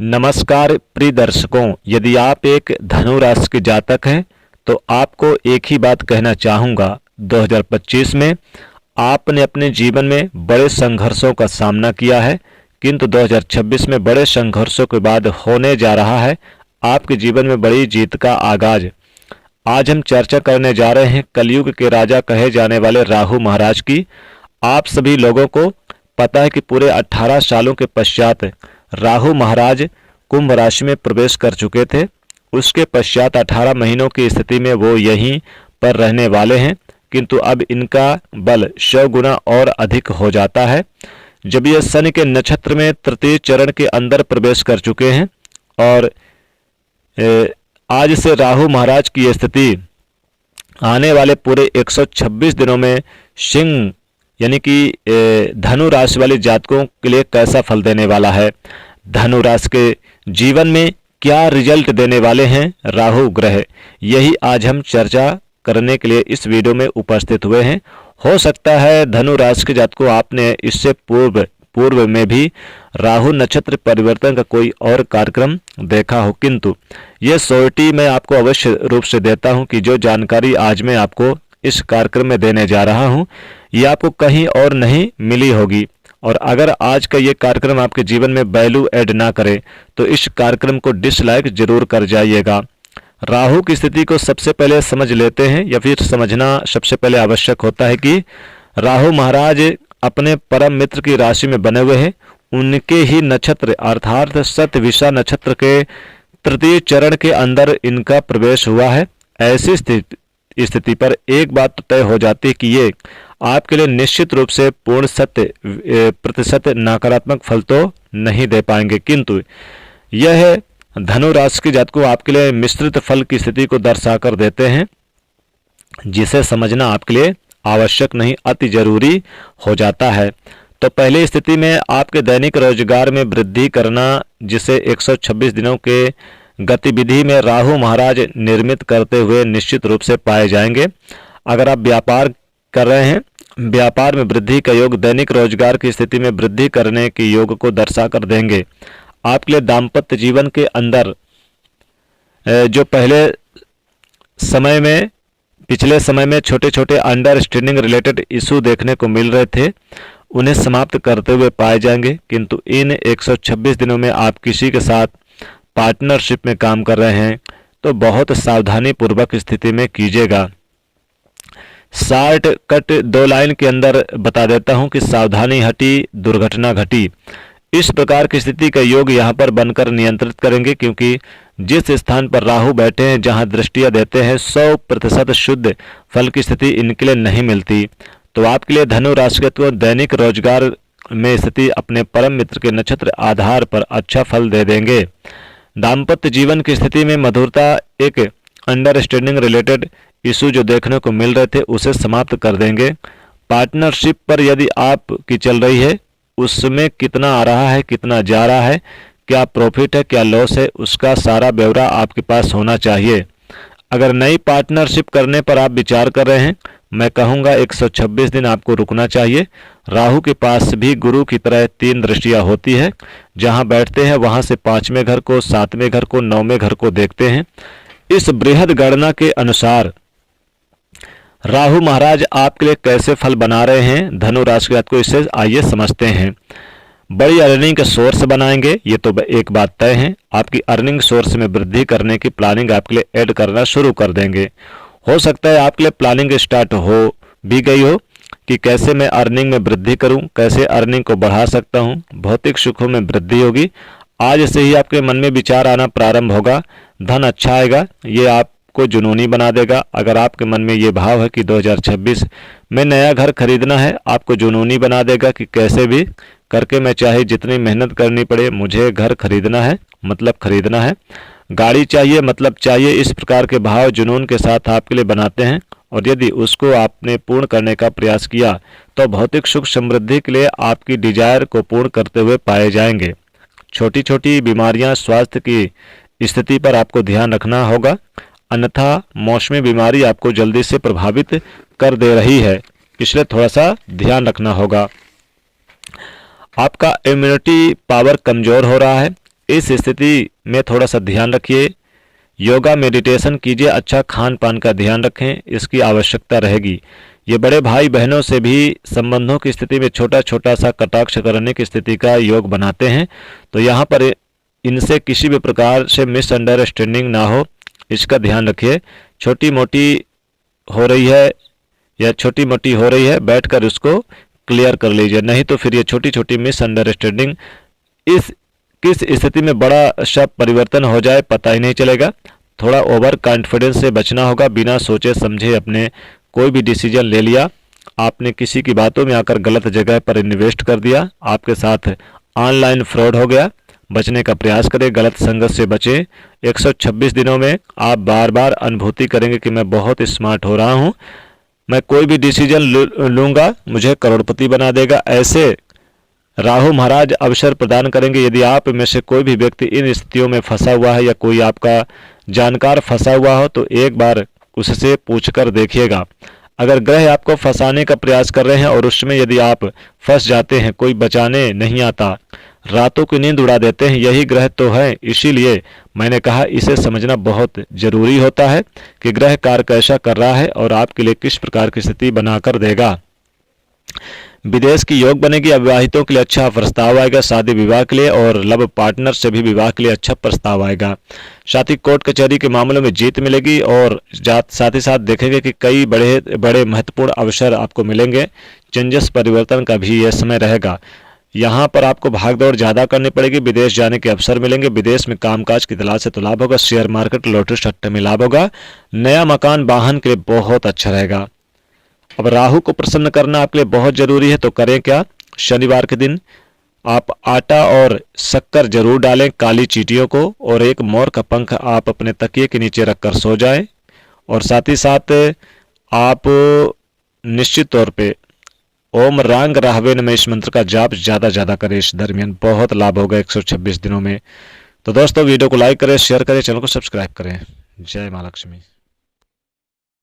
नमस्कार प्रिय दर्शकों, यदि आप एक धनु राशि के जातक हैं तो आपको एक ही बात कहना चाहूँगा। 2025 में आपने अपने जीवन में बड़े संघर्षों का सामना किया है, किंतु 2026 में बड़े संघर्षों के बाद होने जा रहा है आपके जीवन में बड़ी जीत का आगाज। आज हम चर्चा करने जा रहे हैं कलयुग के राजा कहे जाने वाले राहु महाराज की। आप सभी लोगों को पता है कि पूरे 18 सालों के पश्चात राहु महाराज कुंभ राशि में प्रवेश कर चुके थे। उसके पश्चात 18 महीनों की स्थिति में वो यहीं पर रहने वाले हैं, किंतु अब इनका बल 100 गुना और अधिक हो जाता है जब ये शनि के नक्षत्र में तृतीय चरण के अंदर प्रवेश कर चुके हैं। और आज से राहु महाराज की स्थिति आने वाले पूरे 126 दिनों में सिंह यानी कि धनु राशि वाले जातकों के लिए कैसा फल देने वाला है, धनु राशि के जीवन में क्या रिजल्ट देने वाले हैं राहु ग्रह, यही आज हम चर्चा करने के लिए इस वीडियो में उपस्थित हुए हैं। हो सकता है धनु राशि के जातकों आपने इससे पूर्व में भी राहु नक्षत्र परिवर्तन का कोई और कार्यक्रम देखा हो, किंतु ये श्योरिटी मैं आपको अवश्य रूप से देता हूं कि जो जानकारी आज मैं आपको इस कार्यक्रम में देने जा रहा हूं ये आपको कहीं और नहीं मिली होगी। और अगर आज का ये कार्यक्रम आपके जीवन में वैल्यू ऐड ना करे तो इस कार्यक्रम को डिसलाइक जरूर कर जाइएगा। राहु की स्थिति को सबसे पहले समझ लेते हैं, या फिर समझना सबसे पहले आवश्यक होता है कि राहु महाराज अपने परम मित्र की राशि में बने हुए हैं। उनके ही नक्षत्र अर्थात शतभिषा नक्षत्र के तृतीय चरण के अंदर इनका प्रवेश हुआ है। ऐसी स्थिति पर एक बात तो तय हो जाती है कि ये आपके लिए निश्चित रूप से पूर्ण 100% नकारात्मक फल तो नहीं दे पाएंगे, किंतु यह धनु राशि के जातकों आपके लिए मिश्रित फल की स्थिति को दर्शाकर देते हैं, जिसे समझना आपके लिए आवश्यक नहीं अति जरूरी हो जाता है। तो पहली स्थिति में आपके दैनिक रोजगार में वृद्धि करना, जिसे 126 दिनों के गतिविधि में राहु महाराज निर्मित करते हुए निश्चित रूप से पाए जाएंगे। अगर आप व्यापार कर रहे हैं, व्यापार में वृद्धि का योग दैनिक रोजगार की स्थिति में वृद्धि करने के योग को दर्शा कर देंगे। आपके लिए दाम्पत्य जीवन के अंदर जो पिछले समय में छोटे छोटे अंडरस्टैंडिंग रिलेटेड इशू देखने को मिल रहे थे, उन्हें समाप्त करते हुए पाए जाएंगे। किंतु इन 126 दिनों में आप किसी के साथ पार्टनरशिप में काम कर रहे हैं तो बहुत सावधानी पूर्वक स्थिति में कीजिएगा। शॉर्ट कट 2 लाइन के अंदर बता देता हूं कि सावधानी हटी दुर्घटना घटी। इस प्रकार की स्थिति का योग यहां पर बनकर नियंत्रित करेंगे, क्योंकि जिस स्थान पर राहु बैठे हैं, जहां दृष्टियां देते हैं, 100% शुद्ध फल की स्थिति इनके लिए नहीं मिलती। तो आपके लिए धनु राशि को दैनिक रोजगार में स्थिति अपने परम मित्र के नक्षत्र आधार पर अच्छा फल दे देंगे। दाम्पत्य जीवन की स्थिति में मधुरता, एक अंडरस्टैंडिंग रिलेटेड इशू जो देखने को मिल रहे थे उसे समाप्त कर देंगे। पार्टनरशिप पर यदि आपकी चल रही है, उसमें कितना आ रहा है, कितना जा रहा है, क्या प्रॉफिट है, क्या लॉस है, उसका सारा ब्यौरा आपके पास होना चाहिए। अगर नई पार्टनरशिप करने पर आप विचार कर रहे हैं, मैं कहूँगा 126 दिन आपको रुकना चाहिए। राहु के पास भी गुरु की तरह 3 दृष्टियां होती है, जहां बैठते हैं वहां से 5वें घर को, 7वें घर को, 9वें घर को देखते हैं। इस बृहद गणना के अनुसार राहु महाराज आपके लिए कैसे फल बना रहे हैं धनु राशि के जातकों, इससे आइए समझते हैं। बड़ी अर्निंग का सोर्स बनाएंगे, ये तो एक बात तय है। आपकी अर्निंग सोर्स में वृद्धि करने की प्लानिंग आपके लिए ऐड करना शुरू कर देंगे। हो सकता है आपके लिए प्लानिंग स्टार्ट हो भी गई हो कि कैसे मैं अर्निंग में वृद्धि करूं, कैसे अर्निंग को बढ़ा सकता हूं, भौतिक सुखों में वृद्धि होगी। आज से ही आपके मन में विचार आना प्रारंभ होगा, धन अच्छा आएगा, ये आपको जुनूनी बना देगा। अगर आपके मन में ये भाव है कि 2026 में नया घर खरीदना है, आपको जुनूनी बना देगा कि कैसे भी करके मैं चाहे जितनी मेहनत करनी पड़े मुझे घर खरीदना है, मतलब खरीदना है। गाड़ी चाहिए मतलब चाहिए, इस प्रकार के भाव जुनून के साथ आपके लिए बनाते हैं। और यदि उसको आपने पूर्ण करने का प्रयास किया तो भौतिक सुख समृद्धि के लिए आपकी डिजायर को पूर्ण करते हुए पाए जाएंगे। छोटी छोटी बीमारियां, स्वास्थ्य की स्थिति पर आपको ध्यान रखना होगा, अन्यथा मौसमी बीमारी आपको जल्दी से प्रभावित कर दे रही है, इसलिए थोड़ा सा ध्यान रखना होगा। आपका इम्यूनिटी पावर कमजोर हो रहा है, इस स्थिति में थोड़ा सा ध्यान रखिए, योगा मेडिटेशन कीजिए, अच्छा खान पान का ध्यान रखें, इसकी आवश्यकता रहेगी। ये बड़े भाई बहनों से भी संबंधों की स्थिति में छोटा छोटा सा कटाक्ष करने की स्थिति का योग बनाते हैं, तो यहाँ पर इनसे किसी भी प्रकार से मिसअंडरस्टैंडिंग ना हो, इसका ध्यान रखिए। छोटी मोटी हो रही है या छोटी मोटी हो रही है, बैठकर उसको क्लियर कर लीजिए, नहीं तो फिर ये छोटी छोटी मिसअंडरस्टैंडिंग इस किस स्थिति में बड़ा सा परिवर्तन हो जाए पता ही नहीं चलेगा। थोड़ा ओवर कॉन्फिडेंस से बचना होगा। बिना सोचे समझे अपने कोई भी डिसीजन ले लिया, आपने किसी की बातों में आकर गलत जगह पर इन्वेस्ट कर दिया, आपके साथ ऑनलाइन फ्रॉड हो गया, बचने का प्रयास करें, गलत संगत से बचें। 126 दिनों में आप बार बार अनुभूति करेंगे कि मैं बहुत स्मार्ट हो रहा हूँ, मैं कोई भी डिसीजन लूँगा मुझे करोड़पति बना देगा। ऐसे राहु महाराज अवसर प्रदान करेंगे। यदि आप में से कोई भी व्यक्ति इन स्थितियों में फंसा हुआ है या कोई आपका जानकार फंसा हुआ हो तो एक बार उससे पूछकर देखिएगा। अगर ग्रह आपको फंसाने का प्रयास कर रहे हैं और उसमें यदि आप फंस जाते हैं, कोई बचाने नहीं आता, रातों की नींद उड़ा देते हैं, यही ग्रह तो है। इसीलिए मैंने कहा इसे समझना बहुत जरूरी होता है कि ग्रह कार्य कैसा कर रहा है और आपके लिए किस प्रकार की स्थिति बनाकर देगा। विदेश की योग बनेगी, अविवाहितों के लिए अच्छा प्रस्ताव आएगा शादी विवाह के लिए, और लव पार्टनर से भी विवाह के लिए अच्छा प्रस्ताव आएगा। साथ ही कोर्ट कचहरी के मामलों में जीत मिलेगी और साथ ही साथ देखेंगे कि कई बड़े बड़े महत्वपूर्ण अवसर आपको मिलेंगे। चेंजेस परिवर्तन का भी यह समय रहेगा। यहाँ पर आपको भागदौड़ ज़्यादा करनी पड़ेगी। विदेश जाने के अवसर मिलेंगे, विदेश में कामकाज की तलाश से तो लाभ होगा, शेयर मार्केट लॉटरी सट्टे में लाभ होगा, नया मकान वाहन के लिए बहुत अच्छा रहेगा। अब राहु को प्रसन्न करना आपके लिए बहुत जरूरी है, तो करें क्या? शनिवार के दिन आप आटा और शक्कर जरूर डालें काली चींटियों को, और एक मोर का पंख आप अपने तकिए के नीचे रखकर सो जाएं। और साथ ही साथ आप निश्चित तौर पे ओम रांग राहवे नमः इस मंत्र का जाप ज़्यादा करें। इस दरमियान बहुत लाभ होगा 126 दिनों में। तो दोस्तों वीडियो को लाइक करें, शेयर करें, चैनल को सब्सक्राइब करें। जय मां लक्ष्मी।